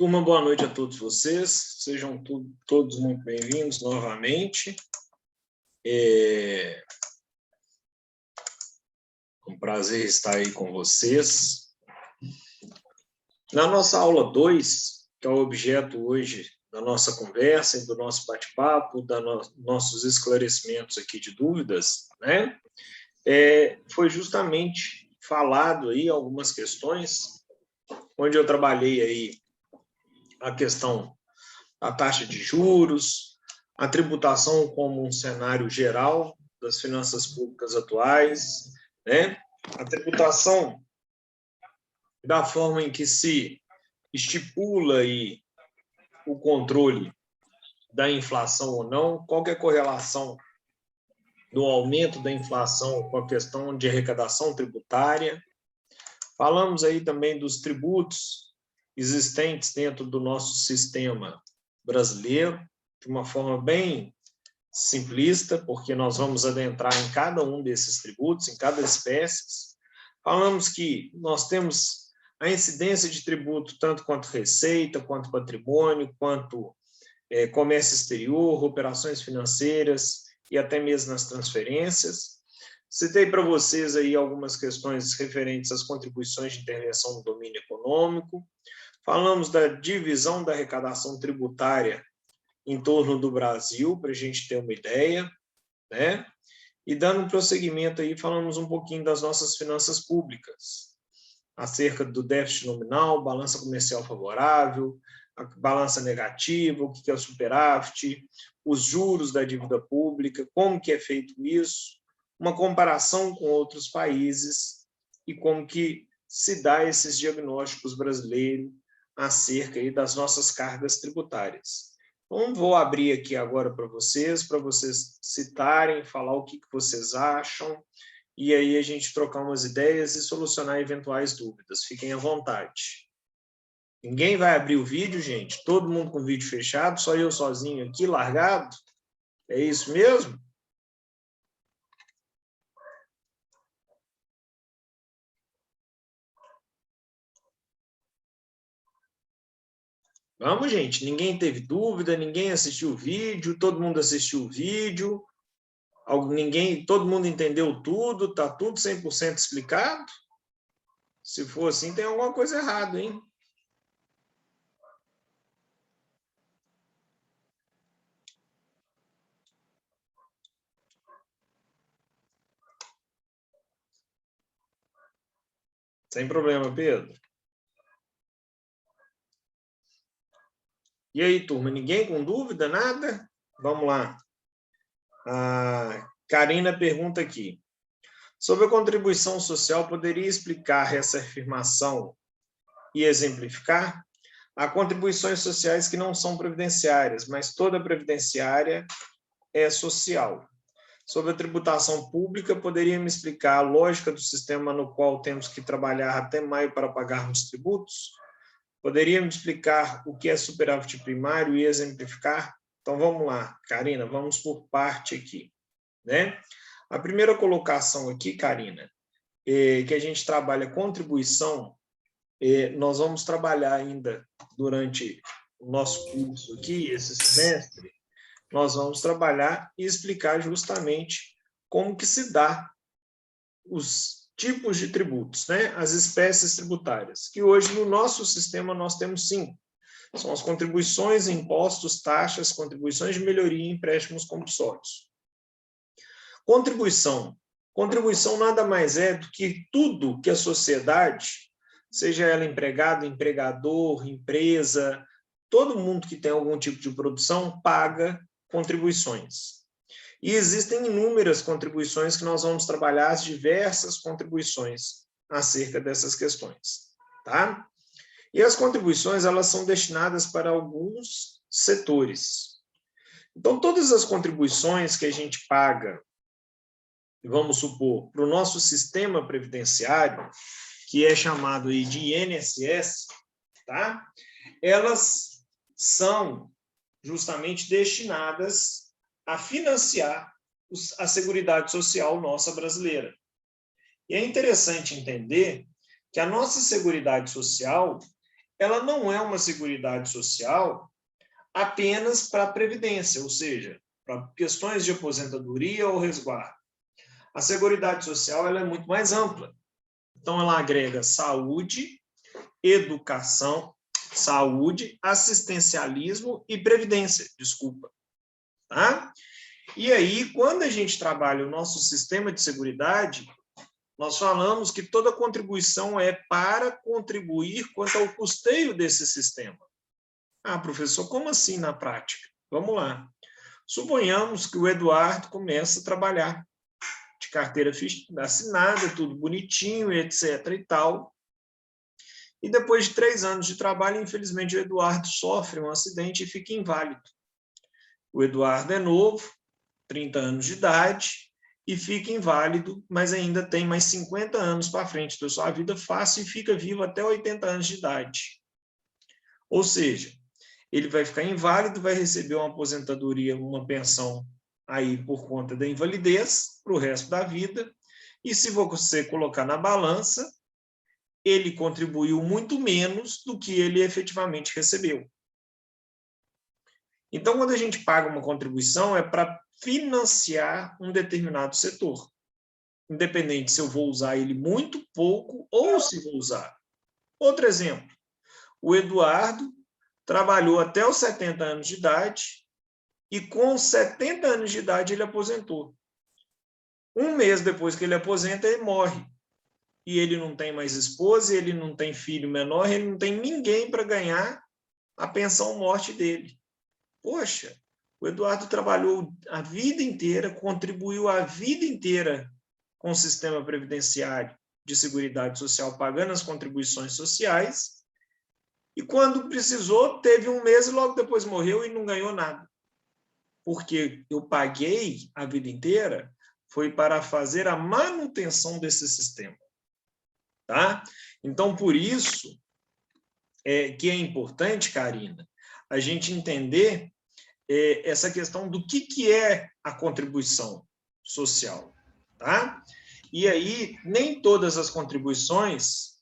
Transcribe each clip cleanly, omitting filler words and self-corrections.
Turma, boa noite a todos vocês. Sejam todos muito bem-vindos novamente. É um prazer estar aí com vocês. Na nossa aula 2, que é o objeto hoje da nossa conversa e do nosso bate-papo, nossos esclarecimentos aqui de dúvidas, né? Foi justamente falado aí algumas questões, onde eu trabalhei aí a questão da taxa de juros, a tributação como um cenário geral das finanças públicas atuais, né? A tributação da forma em que se estipula aí o controle da inflação ou não, qual que é a correlação do aumento da inflação com a questão de arrecadação tributária. Falamos aí também dos tributos existentes dentro do nosso sistema brasileiro, de uma forma bem simplista, porque nós vamos adentrar em cada um desses tributos, em cada espécie. Falamos que nós temos a incidência de tributo tanto quanto receita, quanto patrimônio, quanto comércio exterior, operações financeiras e até mesmo nas transferências. Citei para vocês aí algumas questões referentes às contribuições de intervenção no domínio econômico. Falamos da divisão da arrecadação tributária em torno do Brasil, para a gente ter uma ideia, né? E dando prosseguimento aí, falamos um pouquinho das nossas finanças públicas, acerca do déficit nominal, balança comercial favorável, a balança negativa, o que é o superávit, os juros da dívida pública, como que é feito isso, uma comparação com outros países e como que se dá esses diagnósticos brasileiros acerca aí das nossas cargas tributárias. Então, vou abrir aqui agora para vocês citarem, falar o que vocês acham, e aí a gente trocar umas ideias e solucionar eventuais dúvidas. Fiquem à vontade. Ninguém vai abrir o vídeo, gente? Todo mundo com o vídeo fechado, só eu sozinho aqui, largado? É isso mesmo? Vamos, gente. Ninguém teve dúvida, ninguém assistiu o vídeo, todo mundo assistiu o vídeo, todo mundo entendeu tudo, está tudo 100% explicado? Se for assim, tem alguma coisa errada, hein? Sem problema, Pedro. E aí, turma, ninguém com dúvida, nada? Vamos lá. A Karina pergunta aqui. Sobre a contribuição social, poderia explicar essa afirmação e exemplificar? Há contribuições sociais que não são previdenciárias, mas toda previdenciária é social. Sobre a tributação pública, poderia me explicar a lógica do sistema no qual temos que trabalhar até maio para pagarmos tributos? Poderia me explicar o que é superávit primário e exemplificar? Então, vamos lá, Karina, vamos por parte aqui, né? A primeira colocação aqui, Karina, que a gente trabalha contribuição, nós vamos trabalhar ainda durante o nosso curso aqui, esse semestre, nós vamos trabalhar e explicar justamente como que se dá os tipos de tributos, né? As espécies tributárias, que hoje no nosso sistema nós temos 5. São as contribuições, impostos, taxas, contribuições de melhoria e empréstimos compulsórios. Contribuição. Contribuição nada mais é do que tudo que a sociedade, seja ela empregado, empregador, empresa, todo mundo que tem algum tipo de produção paga contribuições. E existem inúmeras contribuições que nós vamos trabalhar, as diversas contribuições acerca dessas questões, tá? E as contribuições, elas são destinadas para alguns setores. Então, todas as contribuições que a gente paga, vamos supor, para o nosso sistema previdenciário, que é chamado aí de INSS, tá? Elas são justamente destinadas a financiar a Seguridade Social nossa brasileira. E é interessante entender que a nossa Seguridade Social, ela não é uma seguridade social apenas para a previdência, ou seja, para questões de aposentadoria ou resguardo. A seguridade social ela é muito mais ampla. Então, ela agrega saúde, educação, saúde, assistencialismo e previdência, desculpa. Tá? E aí, quando a gente trabalha o nosso sistema de seguridade, nós falamos que toda contribuição é para contribuir quanto ao custeio desse sistema. Ah, professor, como assim na prática? Vamos lá. Suponhamos que o Eduardo começa a trabalhar de carteira assinada, tudo bonitinho, etc. e tal. E depois de 3 anos de trabalho, infelizmente, o Eduardo sofre um acidente e fica inválido. O Eduardo é novo, 30 anos de idade, e fica inválido, mas ainda tem mais 50 anos para frente da sua vida fácil e fica vivo até 80 anos de idade. Ou seja, ele vai ficar inválido, vai receber uma aposentadoria, uma pensão aí por conta da invalidez para o resto da vida, e se você colocar na balança, ele contribuiu muito menos do que ele efetivamente recebeu. Então, quando a gente paga uma contribuição, é para financiar um determinado setor, independente se eu vou usar ele muito pouco ou se vou usar. Outro exemplo, o Eduardo trabalhou até os 70 anos de idade e com 70 anos de idade ele aposentou. Um mês depois que ele aposenta, ele morre. E ele não tem mais esposa, ele não tem filho menor, ele não tem ninguém para ganhar a pensão morte dele. Poxa, o Eduardo trabalhou a vida inteira, contribuiu a vida inteira com o sistema previdenciário de seguridade social, pagando as contribuições sociais, e quando precisou, teve um mês e logo depois morreu e não ganhou nada. Porque eu paguei a vida inteira, foi para fazer a manutenção desse sistema. Tá? Então, por isso que é importante, Karina, a gente entender essa questão do que é a contribuição social. Tá? E aí, nem todas as contribuições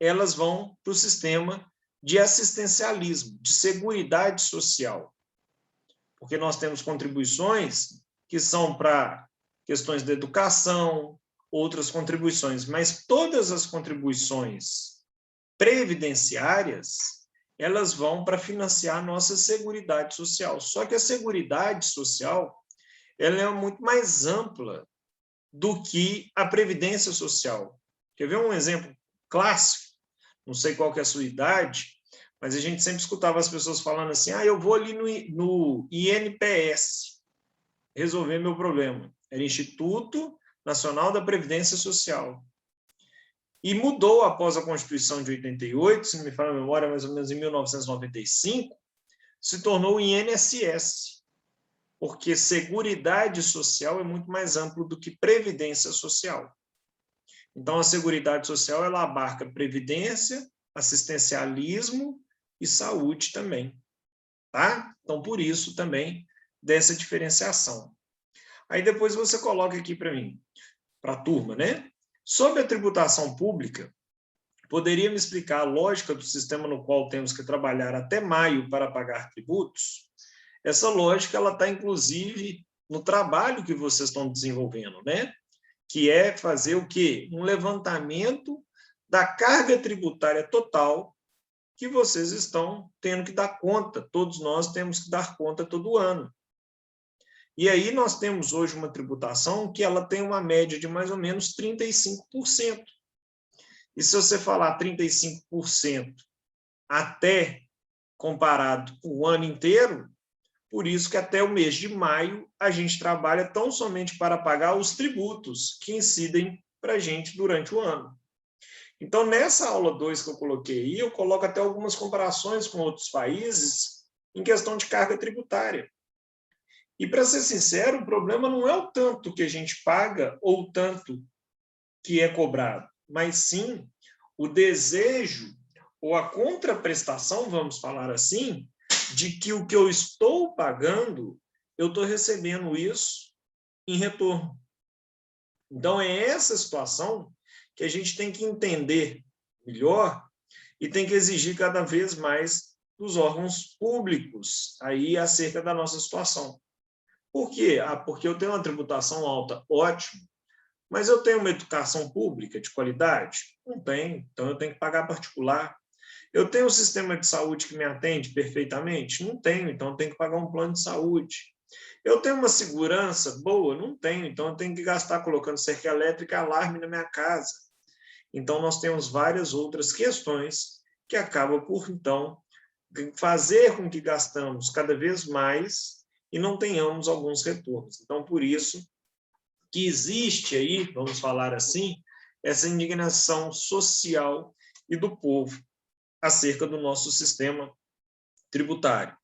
elas vão para o sistema de assistencialismo, de seguridade social. Porque nós temos contribuições que são para questões da educação, outras contribuições, mas todas as contribuições previdenciárias, elas vão para financiar a nossa seguridade social. Só que a seguridade social, ela é muito mais ampla do que a previdência social. Quer ver um exemplo clássico? Não sei qual que é a sua idade, mas a gente sempre escutava as pessoas falando assim, eu vou ali no INPS resolver meu problema. Era Instituto Nacional da Previdência Social. E mudou após a Constituição de 88, se não me falha a memória, mais ou menos em 1995, se tornou o INSS, porque seguridade social é muito mais amplo do que previdência social. Então, a seguridade social ela abarca previdência, assistencialismo e saúde também. Tá? Então, por isso também dessa diferenciação. Aí depois você coloca aqui para mim, para a turma, né? Sobre a tributação pública, poderia me explicar a lógica do sistema no qual temos que trabalhar até maio para pagar tributos? Essa lógica ela está, inclusive, no trabalho que vocês estão desenvolvendo, né? Que é fazer o quê? Um levantamento da carga tributária total que vocês estão tendo que dar conta. Todos nós temos que dar conta todo ano. E aí nós temos hoje uma tributação que ela tem uma média de mais ou menos 35%. E se você falar 35% até comparado com o ano inteiro, por isso que até o mês de maio a gente trabalha tão somente para pagar os tributos que incidem para a gente durante o ano. Então, nessa aula 2 que eu coloquei aí, eu coloco até algumas comparações com outros países em questão de carga tributária. E, para ser sincero, o problema não é o tanto que a gente paga ou o tanto que é cobrado, mas sim o desejo ou a contraprestação, vamos falar assim, de que o que eu estou pagando, eu estou recebendo isso em retorno. Então, é essa situação que a gente tem que entender melhor e tem que exigir cada vez mais dos órgãos públicos aí acerca da nossa situação. Por quê? Porque eu tenho uma tributação alta, ótimo, mas eu tenho uma educação pública de qualidade? Não tenho, então eu tenho que pagar particular. Eu tenho um sistema de saúde que me atende perfeitamente? Não tenho, então eu tenho que pagar um plano de saúde. Eu tenho uma segurança boa? Não tenho, então eu tenho que gastar colocando cerca elétrica e alarme na minha casa. Então nós temos várias outras questões que acabam por, então, fazer com que gastamos cada vez mais e não tenhamos alguns retornos. Então, por isso que existe aí, vamos falar assim, essa indignação social e do povo acerca do nosso sistema tributário.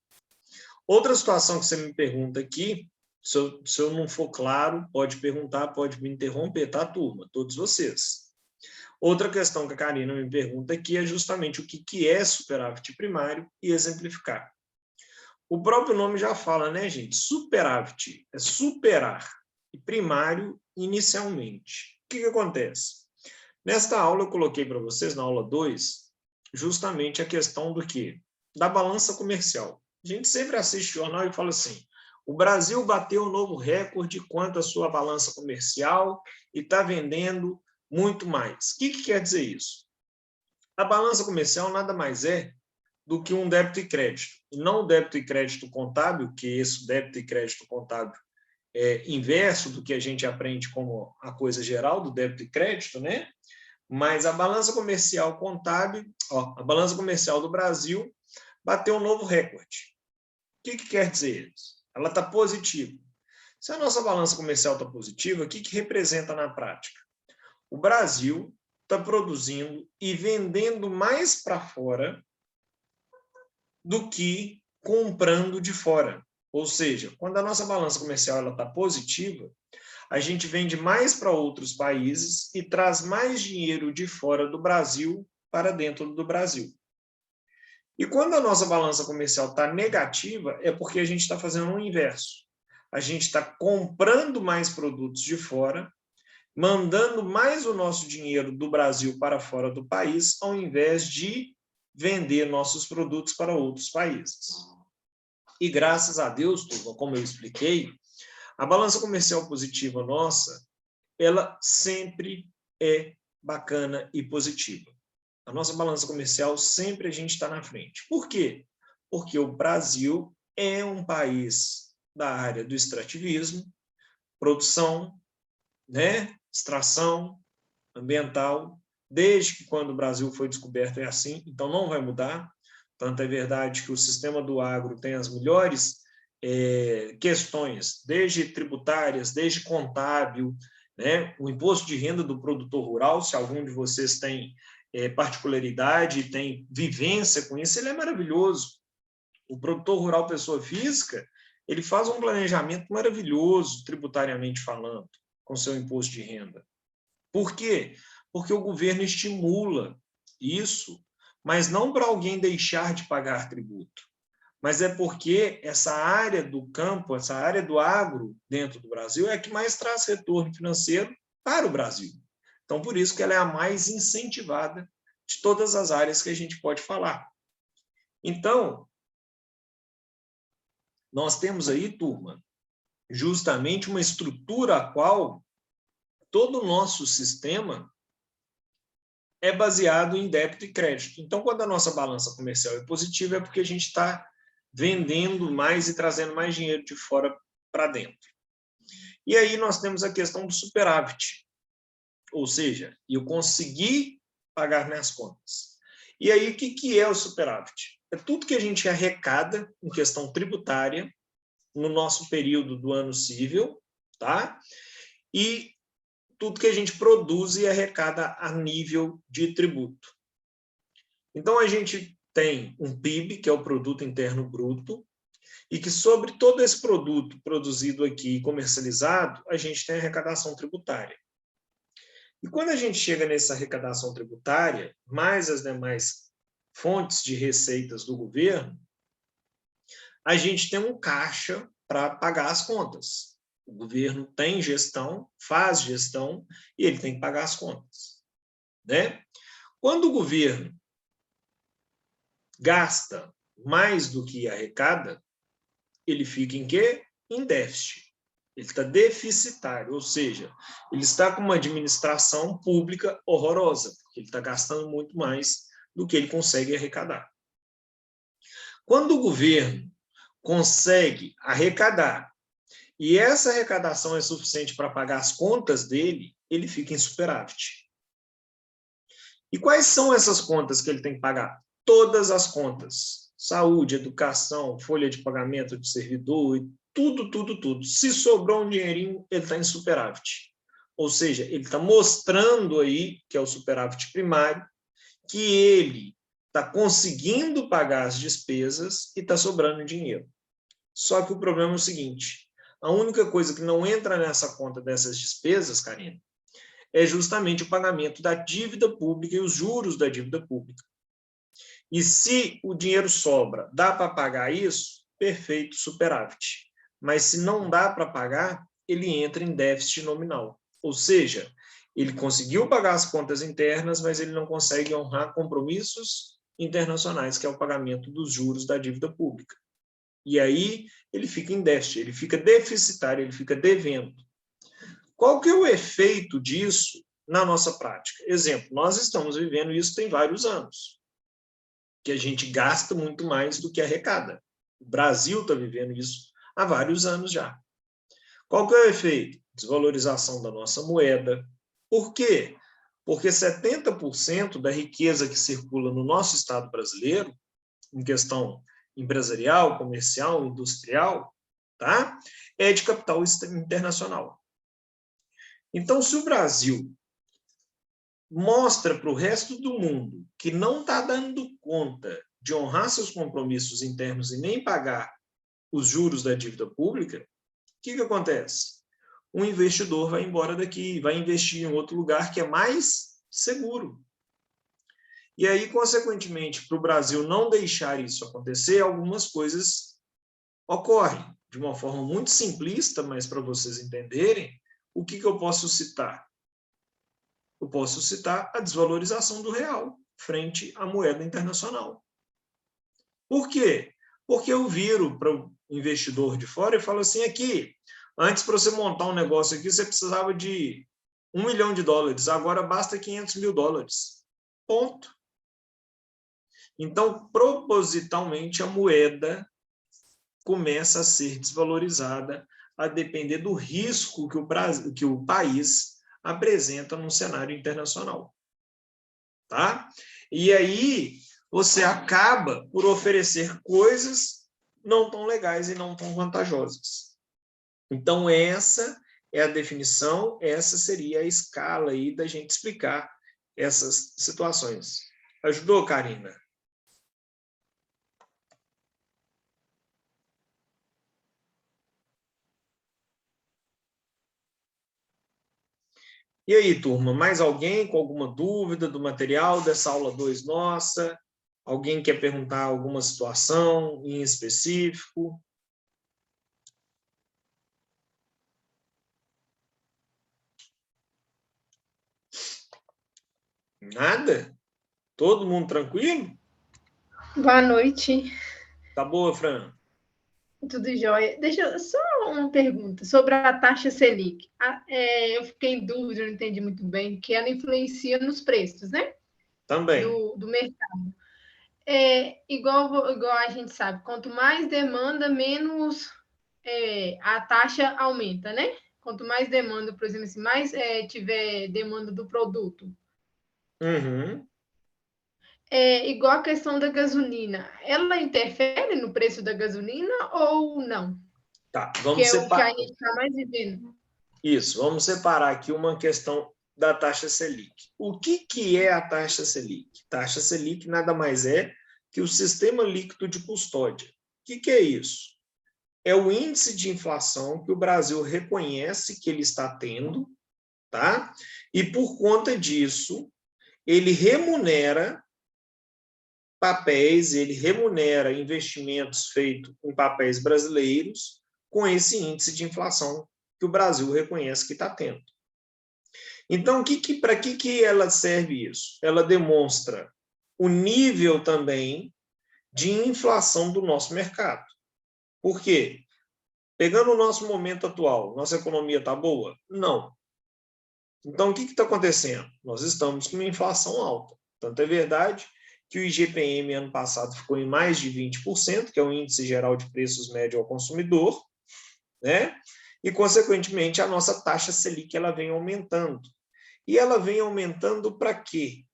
Outra situação que você me pergunta aqui, se eu não for claro, pode perguntar, pode me interromper, tá, turma? Todos vocês. Outra questão que a Karina me pergunta aqui é justamente o que é superávit primário e exemplificar. O próprio nome já fala, né, gente? Superávit é superar e primário inicialmente. O que acontece? Nesta aula eu coloquei para vocês, na aula 2, justamente a questão do quê? Da balança comercial. A gente sempre assiste jornal e fala assim, o Brasil bateu um novo recorde quanto à sua balança comercial e está vendendo muito mais. O que quer dizer isso? A balança comercial nada mais é do que um débito e crédito. E não o débito e crédito contábil, que esse débito e crédito contábil é inverso do que a gente aprende como a coisa geral do débito e crédito, né? Mas a balança comercial contábil, a balança comercial do Brasil bateu um novo recorde. O que quer dizer isso? Ela está positiva. Se a nossa balança comercial está positiva, o que representa na prática? O Brasil está produzindo e vendendo mais para fora do que comprando de fora. Ou seja, quando a nossa balança comercial está positiva, a gente vende mais para outros países e traz mais dinheiro de fora do Brasil para dentro do Brasil. E quando a nossa balança comercial está negativa, é porque a gente está fazendo o inverso. A gente está comprando mais produtos de fora, mandando mais o nosso dinheiro do Brasil para fora do país, ao invés de vender nossos produtos para outros países. E graças a Deus, turma, como eu expliquei, a balança comercial positiva nossa, ela sempre é bacana e positiva. A nossa balança comercial sempre a gente está na frente. Por quê? Porque o Brasil é um país da área do extrativismo, produção, né, extração ambiental, desde que quando o Brasil foi descoberto é assim, então não vai mudar. Tanto é verdade que o sistema do agro tem as melhores questões, desde tributárias, desde contábil, né? O imposto de renda do produtor rural, se algum de vocês tem particularidade, tem vivência com isso, ele é maravilhoso. O produtor rural, pessoa física, ele faz um planejamento maravilhoso, tributariamente falando, com seu imposto de renda. Por quê? Porque o governo estimula isso, mas não para alguém deixar de pagar tributo, mas é porque essa área do campo, essa área do agro dentro do Brasil é a que mais traz retorno financeiro para o Brasil. Então, por isso que ela é a mais incentivada de todas as áreas que a gente pode falar. Então, nós temos aí, turma, justamente uma estrutura a qual todo o nosso sistema é baseado em débito e crédito. Então, quando a nossa balança comercial é positiva, é porque a gente está vendendo mais e trazendo mais dinheiro de fora para dentro. E aí nós temos a questão do superávit, ou seja, eu consegui pagar minhas contas. E aí, o que é o superávit? É tudo que a gente arrecada em questão tributária no nosso período do ano cível, tá? E tudo que a gente produz e arrecada a nível de tributo. Então, a gente tem um PIB, que é o Produto Interno Bruto, e que sobre todo esse produto produzido aqui e comercializado, a gente tem arrecadação tributária. E quando a gente chega nessa arrecadação tributária, mais as demais fontes de receitas do governo, a gente tem um caixa para pagar as contas. O governo tem gestão, faz gestão, e ele tem que pagar as contas, né? Quando o governo gasta mais do que arrecada, ele fica em quê? Em déficit. Ele está deficitário, ou seja, ele está com uma administração pública horrorosa, porque ele está gastando muito mais do que ele consegue arrecadar. Quando o governo consegue arrecadar e essa arrecadação é suficiente para pagar as contas dele, ele fica em superávit. E quais são essas contas que ele tem que pagar? Todas as contas. Saúde, educação, folha de pagamento de servidor, tudo. Se sobrou um dinheirinho, ele está em superávit. Ou seja, ele está mostrando aí, que é o superávit primário, que ele está conseguindo pagar as despesas e está sobrando dinheiro. Só que o problema é o seguinte, a única coisa que não entra nessa conta dessas despesas, Karina, é justamente o pagamento da dívida pública e os juros da dívida pública. E se o dinheiro sobra, dá para pagar isso? Perfeito, superávit. Mas se não dá para pagar, ele entra em déficit nominal. Ou seja, ele conseguiu pagar as contas internas, mas ele não consegue honrar compromissos internacionais, que é o pagamento dos juros da dívida pública. E aí ele fica em déficit, ele fica deficitário, ele fica devendo. Qual que é o efeito disso na nossa prática? Exemplo, nós estamos vivendo isso tem vários anos, que a gente gasta muito mais do que arrecada. O Brasil está vivendo isso há vários anos já. Qual que é o efeito? Desvalorização da nossa moeda. Por quê? Porque 70% da riqueza que circula no nosso Estado brasileiro, em questão empresarial, comercial, industrial, tá? É de capital internacional. Então, se o Brasil mostra para o resto do mundo que não está dando conta de honrar seus compromissos internos e nem pagar os juros da dívida pública, o que acontece? Um investidor vai embora daqui, vai investir em outro lugar que é mais seguro. E aí, consequentemente, para o Brasil não deixar isso acontecer, algumas coisas ocorrem de uma forma muito simplista, mas para vocês entenderem, o que eu posso citar? Eu posso citar a desvalorização do real frente à moeda internacional. Por quê? Porque eu viro para o investidor de fora e falo assim, aqui, antes para você montar um negócio aqui, você precisava de $1 milhão, agora basta $500 mil. Ponto. Então, propositalmente, a moeda começa a ser desvalorizada a depender do risco que o país apresenta num cenário internacional. Tá? E aí, você acaba por oferecer coisas não tão legais e não tão vantajosas. Então, essa é a definição, essa seria a escala aí da gente explicar essas situações. Ajudou, Karina? E aí, turma, mais alguém com alguma dúvida do material dessa aula 2 nossa? Alguém quer perguntar alguma situação em específico? Nada? Todo mundo tranquilo? Boa noite. Tá boa, Fran? Tudo jóia. Deixa eu só uma pergunta sobre a taxa Selic. Eu fiquei em dúvida, não entendi muito bem, que ela influencia nos preços, né? Também. Do mercado. Igual a gente sabe, quanto mais demanda, menos a taxa aumenta, né? Quanto mais demanda, por exemplo, se mais tiver demanda do produto. Uhum. Igual a questão da gasolina, ela interfere no preço da gasolina ou não? Tá, Que vamos é o que a separar. gente está mais vivendo. Isso, vamos separar aqui uma questão da taxa Selic. O que é a taxa Selic? Taxa Selic nada mais é que o sistema líquido de custódia. O que é isso? É o índice de inflação que o Brasil reconhece que ele está tendo, tá? E por conta disso, ele remunera papéis, ele remunera investimentos feitos em papéis brasileiros com esse índice de inflação que o Brasil reconhece que está tendo. Então, para que ela serve isso? Ela demonstra o nível também de inflação do nosso mercado. Por quê? Pegando o nosso momento atual, nossa economia está boa? Não. Então, o que está acontecendo? Nós estamos com uma inflação alta. Tanto é verdade que o IGPM ano passado ficou em mais de 20%, que é o Índice Geral de Preços Médio ao Consumidor, né? E, consequentemente, a nossa taxa Selic ela vem aumentando. E ela vem aumentando para quê?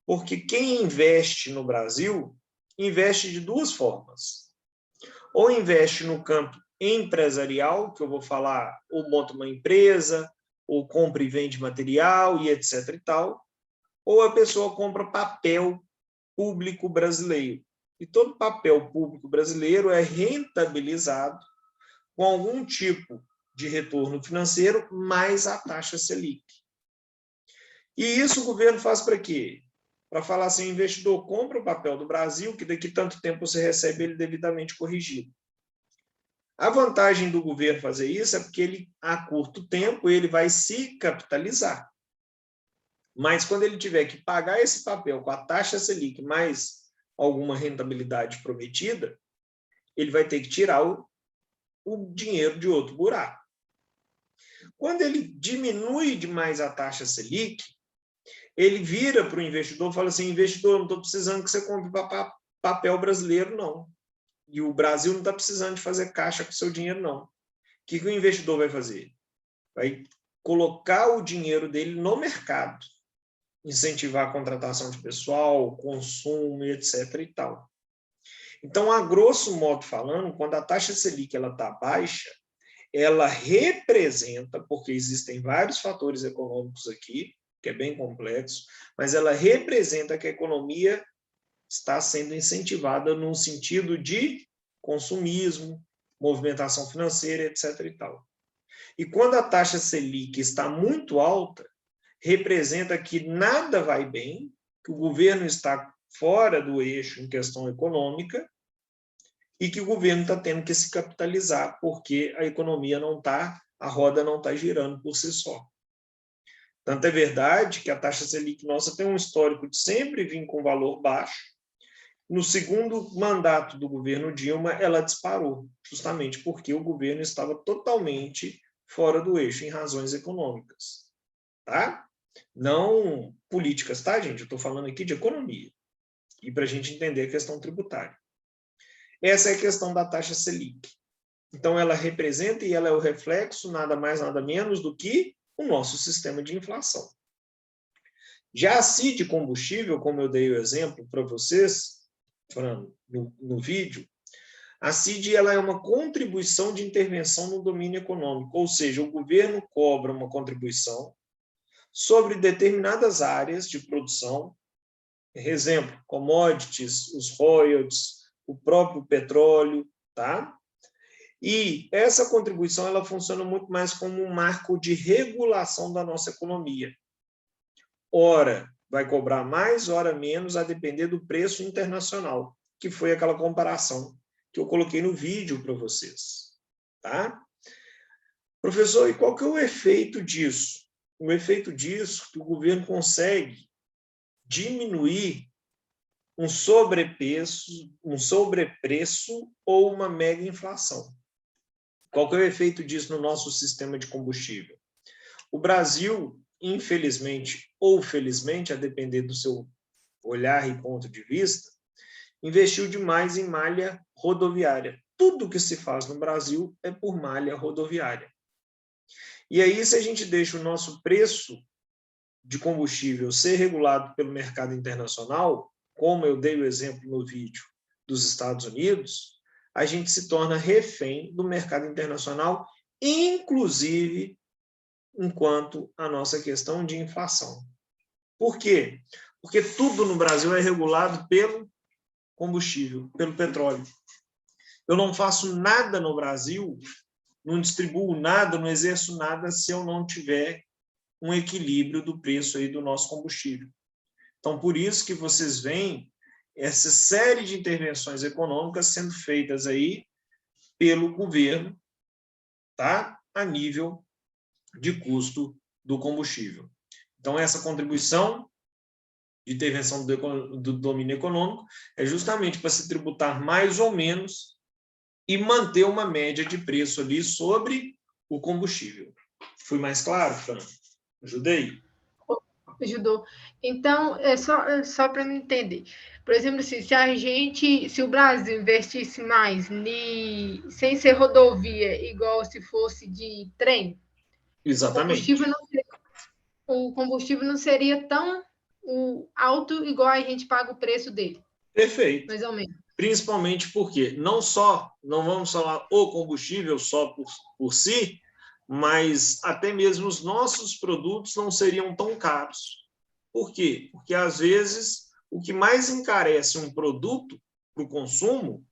Porque quem investe no Brasil, investe de duas formas. Ou investe no campo empresarial, que eu vou falar, ou monta uma empresa, ou compra e vende material, e etc. e tal, ou a pessoa compra papel público brasileiro. E todo papel público brasileiro é rentabilizado com algum tipo de retorno financeiro mais a taxa Selic. E isso o governo faz para quê? Para falar assim, o investidor compra o papel do Brasil, que daqui a tanto tempo você recebe ele devidamente corrigido. A vantagem do governo fazer isso é porque ele, a curto tempo, ele vai se capitalizar. Mas quando ele tiver que pagar esse papel com a taxa Selic mais alguma rentabilidade prometida, ele vai ter que tirar o dinheiro de outro buraco. Quando ele diminui demais a taxa Selic, ele vira para o investidor e fala assim, investidor, não estou precisando que você compre papel brasileiro, não. E o Brasil não está precisando de fazer caixa com o seu dinheiro, não. O que o investidor vai fazer? Vai colocar o dinheiro dele no mercado, incentivar a contratação de pessoal, consumo, etc. e tal. Então, a grosso modo falando, quando a taxa Selic está baixa, ela representa, porque existem vários fatores econômicos aqui, que é bem complexo, mas ela representa que a economia está sendo incentivada no sentido de consumismo, movimentação financeira, etc. e tal. E quando a taxa Selic está muito alta, representa que nada vai bem, que o governo está fora do eixo em questão econômica e que o governo está tendo que se capitalizar porque a economia não está, a roda não está girando por si só. Tanto é verdade que a taxa Selic nossa tem um histórico de sempre vir com valor baixo. No segundo mandato do governo Dilma, ela disparou, justamente porque o governo estava totalmente fora do eixo, em razões econômicas. Tá? Não políticas, tá, gente? Eu estou falando aqui de economia. E para a gente entender a questão tributária. Essa é a questão da taxa Selic. Então, ela representa e ela é o reflexo, nada mais, nada menos do que o nosso sistema de inflação. Já a CID combustível, como eu dei o exemplo para vocês, no vídeo, a CID ela é uma contribuição de intervenção no domínio econômico, ou seja, o governo cobra uma contribuição sobre determinadas áreas de produção, exemplo, commodities, os royalties, o próprio petróleo, tá? E essa contribuição ela funciona muito mais como um marco de regulação da nossa economia. Ora, vai cobrar mais, ora menos, a depender do preço internacional, que foi aquela comparação que eu coloquei no vídeo para vocês. Tá? Professor, e qual que é o efeito disso? O efeito disso é que o governo consegue diminuir um sobrepreço ou uma mega inflação. Qual que é o efeito disso no nosso sistema de combustível? O Brasil, infelizmente ou felizmente, a depender do seu olhar e ponto de vista, investiu demais em malha rodoviária. Tudo que se faz no Brasil é por malha rodoviária. E aí, se a gente deixa o nosso preço de combustível ser regulado pelo mercado internacional, como eu dei o exemplo no vídeo dos Estados Unidos, a gente se torna refém do mercado internacional, inclusive enquanto a nossa questão de inflação. Por quê? Porque tudo no Brasil é regulado pelo combustível, pelo petróleo. Eu não faço nada no Brasil, não distribuo nada, não exerço nada se eu não tiver um equilíbrio do preço aí do nosso combustível. Então, por isso que vocês veem essa série de intervenções econômicas sendo feitas aí pelo governo, tá? A nível de custo do combustível. Então, essa contribuição de intervenção do domínio econômico é justamente para se tributar mais ou menos e manter uma média de preço ali sobre o combustível. Fui mais claro, Fran? Ajudei? Ajudou. Então, só para me entender. Por exemplo, assim, se o Brasil investisse mais sem ser rodovia, igual se fosse de trem, Exatamente. o combustível não seria tão alto igual a gente paga o preço dele, Perfeito. mais ou menos. Principalmente porque não vamos falar o combustível só por si, mas até mesmo os nossos produtos não seriam tão caros. Por quê? Porque, às vezes, o que mais encarece um produto para o consumo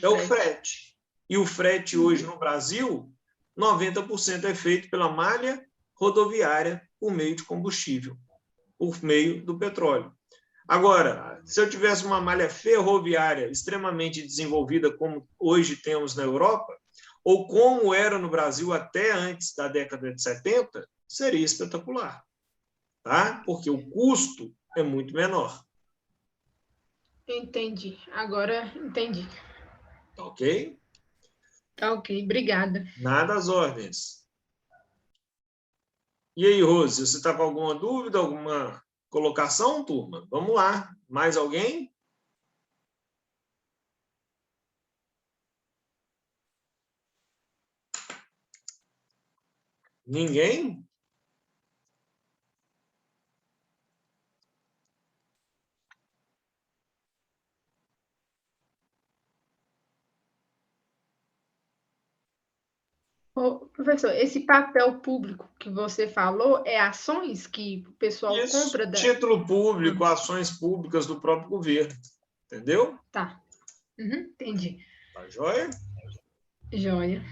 é o frete. E o frete hoje no Brasil, 90% é feito pela malha rodoviária por meio de combustível, por meio do petróleo. Agora, se eu tivesse uma malha ferroviária extremamente desenvolvida, como hoje temos na Europa, ou como era no Brasil até antes da década de 70, seria espetacular, tá? Porque o custo é muito menor. Entendi. Agora entendi. Tá ok? Tá ok, obrigada. Nada às ordens. E aí, Rose, você está com alguma dúvida, alguma colocação, turma? Vamos lá. Mais alguém? Ninguém? Ô, professor, esse papel público que você falou é ações que o pessoal Isso. compra da. Título público, ações públicas do próprio governo. Entendeu? Tá. Entendi. Tá joia? Joia.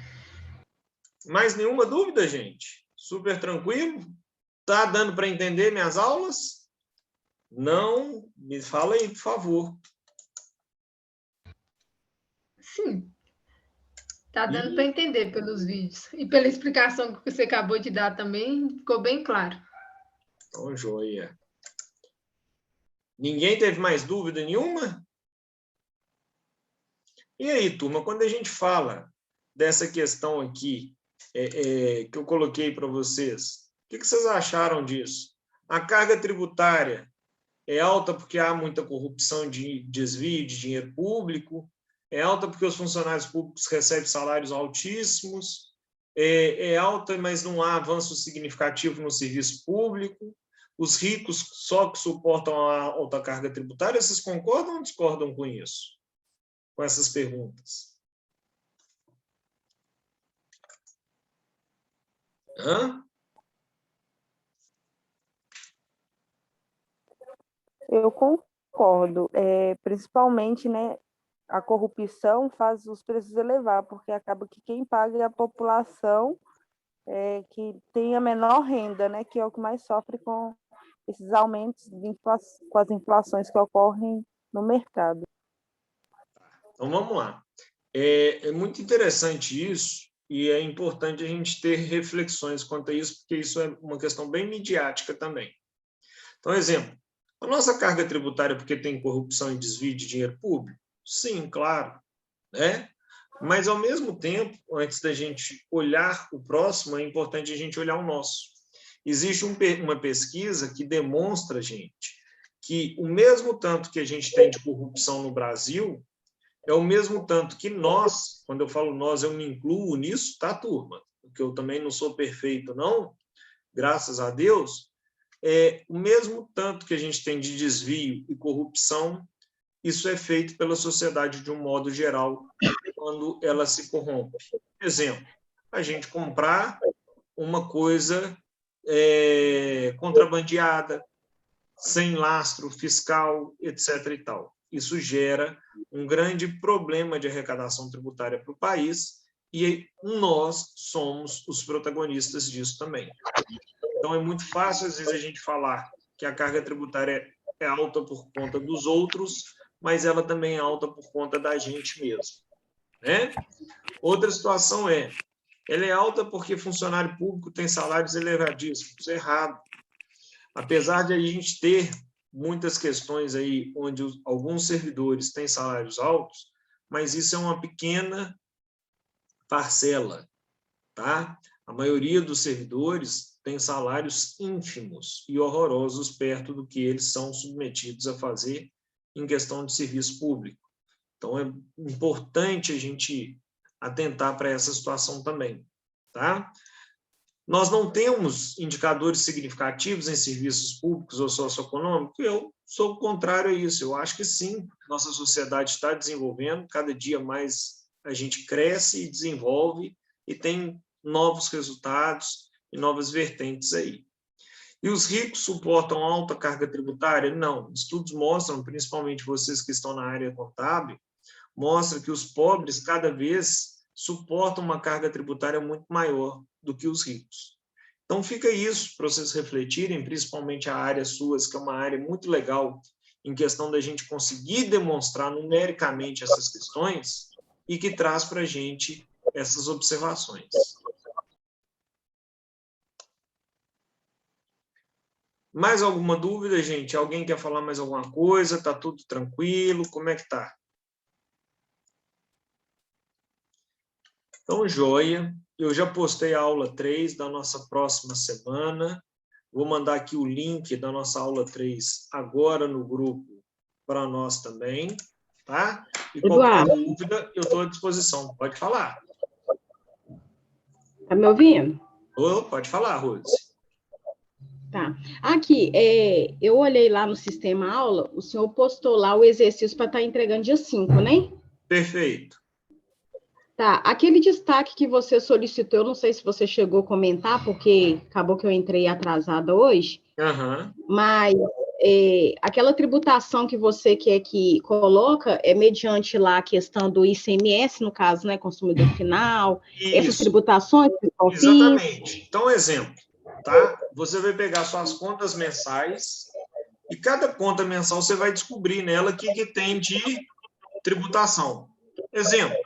Mais nenhuma dúvida, gente? Super tranquilo? Tá dando para entender minhas aulas? Não? Me fala aí, por favor. Sim. Tá dando para entender pelos vídeos. E pela explicação que você acabou de dar também, ficou bem claro. Então, joia. Ninguém teve mais dúvida nenhuma? E aí, turma, quando a gente fala dessa questão aqui, que eu coloquei para vocês, o que vocês acharam disso? A carga tributária é alta porque há muita corrupção de desvio de dinheiro público, é alta porque os funcionários públicos recebem salários altíssimos, é alta, mas não há avanço significativo no serviço público, os ricos só que suportam a alta carga tributária. Vocês concordam ou discordam com isso? Com essas perguntas? Hã? Eu concordo, principalmente, né, a corrupção faz os preços elevar, porque acaba que quem paga é a população que tem a menor renda, né, que é o que mais sofre com esses aumentos com as inflações que ocorrem no mercado. Então, vamos lá. É muito interessante isso, e é importante a gente ter reflexões quanto a isso, porque isso é uma questão bem midiática também. Então, exemplo, a nossa carga tributária porque tem corrupção e desvio de dinheiro público? Sim, claro, né? Mas, ao mesmo tempo, antes da gente olhar o próximo, é importante a gente olhar o nosso. Existe uma pesquisa que demonstra, gente, que o mesmo tanto que a gente tem de corrupção no Brasil é o mesmo tanto que nós, quando eu falo nós, eu me incluo nisso, tá, turma? Porque eu também não sou perfeito, não, graças a Deus, o mesmo tanto que a gente tem de desvio e corrupção, isso é feito pela sociedade de um modo geral, quando ela se corrompe. Exemplo, a gente comprar uma coisa contrabandeada, sem lastro fiscal, etc. e tal. Isso gera um grande problema de arrecadação tributária para o país e nós somos os protagonistas disso também. Então, é muito fácil, às vezes, a gente falar que a carga tributária é alta por conta dos outros, mas ela também é alta por conta da gente mesmo, né? Outra situação ela é alta porque funcionário público tem salários elevadíssimos. Errado. Apesar de a gente ter muitas questões aí onde alguns servidores têm salários altos, mas isso é uma pequena parcela, tá? A maioria dos servidores tem salários ínfimos e horrorosos perto do que eles são submetidos a fazer em questão de serviço público. Então, é importante a gente atentar para essa situação também, tá? Nós não temos indicadores significativos em serviços públicos ou socioeconômicos? Eu sou contrário a isso. Eu acho que sim, nossa sociedade está desenvolvendo, cada dia mais a gente cresce e desenvolve e tem novos resultados e novas vertentes aí. E os ricos suportam alta carga tributária? Não. Estudos mostram, principalmente vocês que estão na área contábil, mostram que os pobres cada vez suportam uma carga tributária muito maior do que os ricos. Então, fica isso para vocês refletirem, principalmente a área suas, que é uma área muito legal em questão da gente conseguir demonstrar numericamente essas questões e que traz para a gente essas observações. Mais alguma dúvida, gente? Alguém quer falar mais alguma coisa? Está tudo tranquilo? Como é que está? Então, joia. Eu já postei a aula 3 da nossa próxima semana. Vou mandar aqui o link da nossa aula 3 agora no grupo para nós também, tá? E qualquer dúvida, eu estou à disposição. Pode falar. Tá me ouvindo? Pode falar, Rose. Tá. Aqui, eu olhei lá no sistema aula, o senhor postou lá o exercício para estar entregando dia 5, né? Perfeito. Tá, aquele destaque que você solicitou, eu não sei se você chegou a comentar, porque acabou que eu entrei atrasada hoje, mas aquela tributação que você quer que coloca é mediante lá a questão do ICMS, no caso, né, consumidor final, essas tributações, exatamente. Então, exemplo, tá? Você vai pegar suas contas mensais e cada conta mensal você vai descobrir nela o que tem de tributação. Exemplo,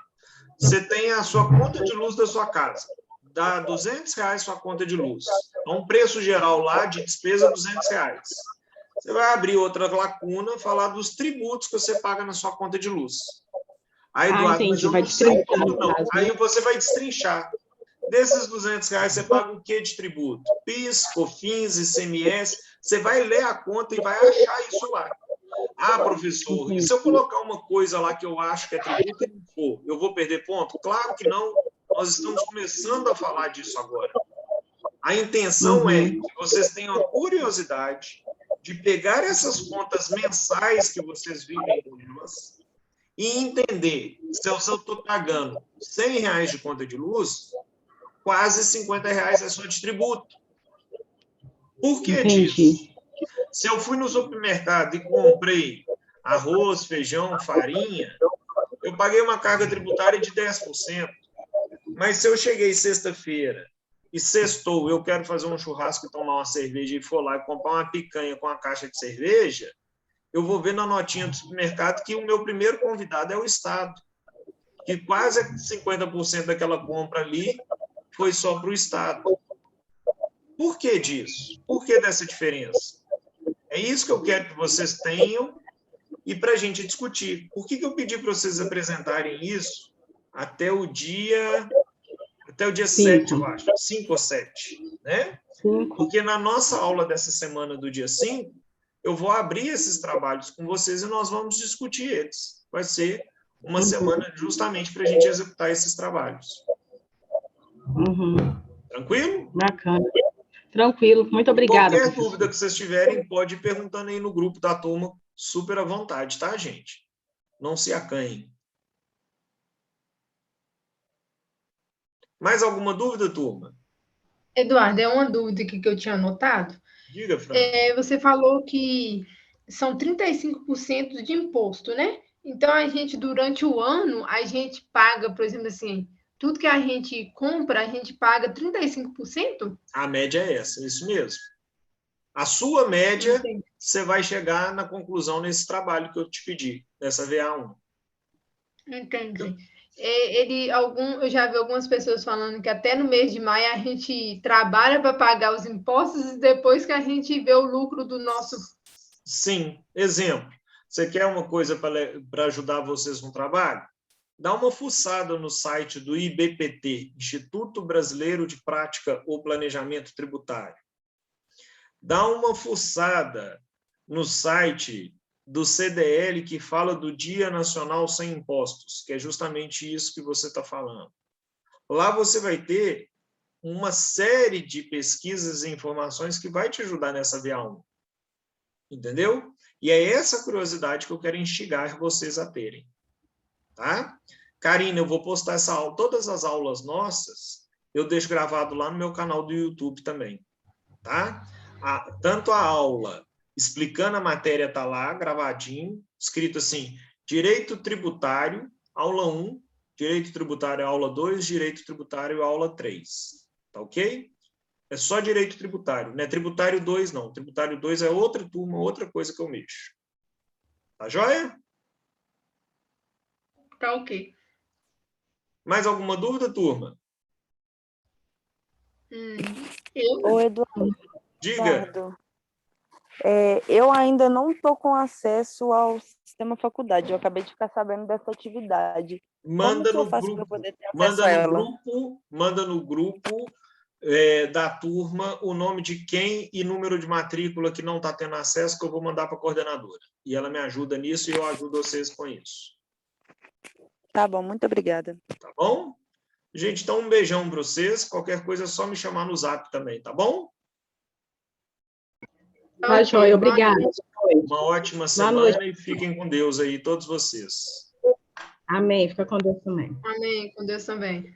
você tem a sua conta de luz da sua casa, dá R$200 sua conta de luz. Então, o preço geral lá de despesa é R$200. Você vai abrir outra lacuna, falar dos tributos que você paga na sua conta de luz. Aí, Eduardo, mas eu não sei tudo, não. Aí você vai destrinchar. Desses R$200, você paga o que de tributo? PIS, COFINS, ICMS. Você vai ler a conta e vai achar isso lá. Ah, professor, e se eu colocar uma coisa lá que eu acho que é tributo e não for, eu vou perder ponto? Claro que não. Nós estamos começando a falar disso agora. A intenção é que vocês tenham a curiosidade de pegar essas contas mensais que vocês vivem com elas e entender se eu estou pagando R$100 de conta de luz, quase R$50 é só de tributo. Por que disso? Se eu fui no supermercado e comprei arroz, feijão, farinha, eu paguei uma carga tributária de 10%. Mas se eu cheguei sexta-feira e sextou, eu quero fazer um churrasco e tomar uma cerveja e for lá e comprar uma picanha com uma caixa de cerveja, eu vou ver na notinha do supermercado que o meu primeiro convidado é o Estado. Que quase 50% daquela compra ali foi só para o Estado. Por que disso? Por que dessa diferença? É isso que eu quero que vocês tenham e para a gente discutir. Por que eu pedi para vocês apresentarem isso até o dia 7, eu acho, 5 ou 7, né? Porque na nossa aula dessa semana do dia 5, eu vou abrir esses trabalhos com vocês e nós vamos discutir eles. Vai ser uma semana justamente para a gente executar esses trabalhos. Tranquilo? Bacana. Tranquilo, muito obrigada. Qualquer dúvida que vocês tiverem, pode ir perguntando aí no grupo da turma, super à vontade, tá, gente? Não se acanhem. Mais alguma dúvida, turma? Eduardo, é uma dúvida aqui que eu tinha anotado. Diga, Fran. Você falou que são 35% de imposto, né? Então, a gente, durante o ano, a gente paga, por exemplo, assim, tudo que a gente compra, a gente paga 35%? A média é essa, isso mesmo. A sua média, você vai chegar na conclusão nesse trabalho que eu te pedi, dessa VA1. Entendi. Eu já vi algumas pessoas falando que até no mês de maio a gente trabalha para pagar os impostos e depois que a gente vê o lucro do nosso Sim. Exemplo, você quer uma coisa para ajudar vocês no trabalho? Dá uma fuçada no site do IBPT, Instituto Brasileiro de Prática ou Planejamento Tributário. Dá uma fuçada no site do CDL, que fala do Dia Nacional Sem Impostos, que é justamente isso que você está falando. Lá você vai ter uma série de pesquisas e informações que vai te ajudar nessa VA1. Entendeu? E é essa curiosidade que eu quero instigar vocês a terem. Tá? Karina, eu vou postar essa aula, todas as aulas nossas, eu deixo gravado lá no meu canal do YouTube também. Tá? Tanto a aula explicando a matéria está lá, gravadinho, escrito assim, Direito Tributário, aula 1, Direito Tributário, aula 2, Direito Tributário, aula 3. Tá ok? É só Direito Tributário, não é Tributário 2, não. Tributário 2 é outra turma, outra coisa que eu mexo. Tá joia? Tá ok. Mais alguma dúvida, turma? Ô, Eduardo. Diga. Eu ainda não estou com acesso ao sistema faculdade. Eu acabei de ficar sabendo dessa atividade. Manda Como que eu faço para poder ter acesso a ela? Manda no grupo da turma o nome de quem e número de matrícula que não está tendo acesso, que eu vou mandar para a coordenadora. E ela me ajuda nisso e eu ajudo vocês com isso. Tá bom, muito obrigada. Tá bom? Gente, então um beijão para vocês. Qualquer coisa é só me chamar no Zap também, tá bom? Tá, joia, obrigada. Uma ótima semana e fiquem com Deus aí, todos vocês. Amém, fica com Deus também. Amém, com Deus também.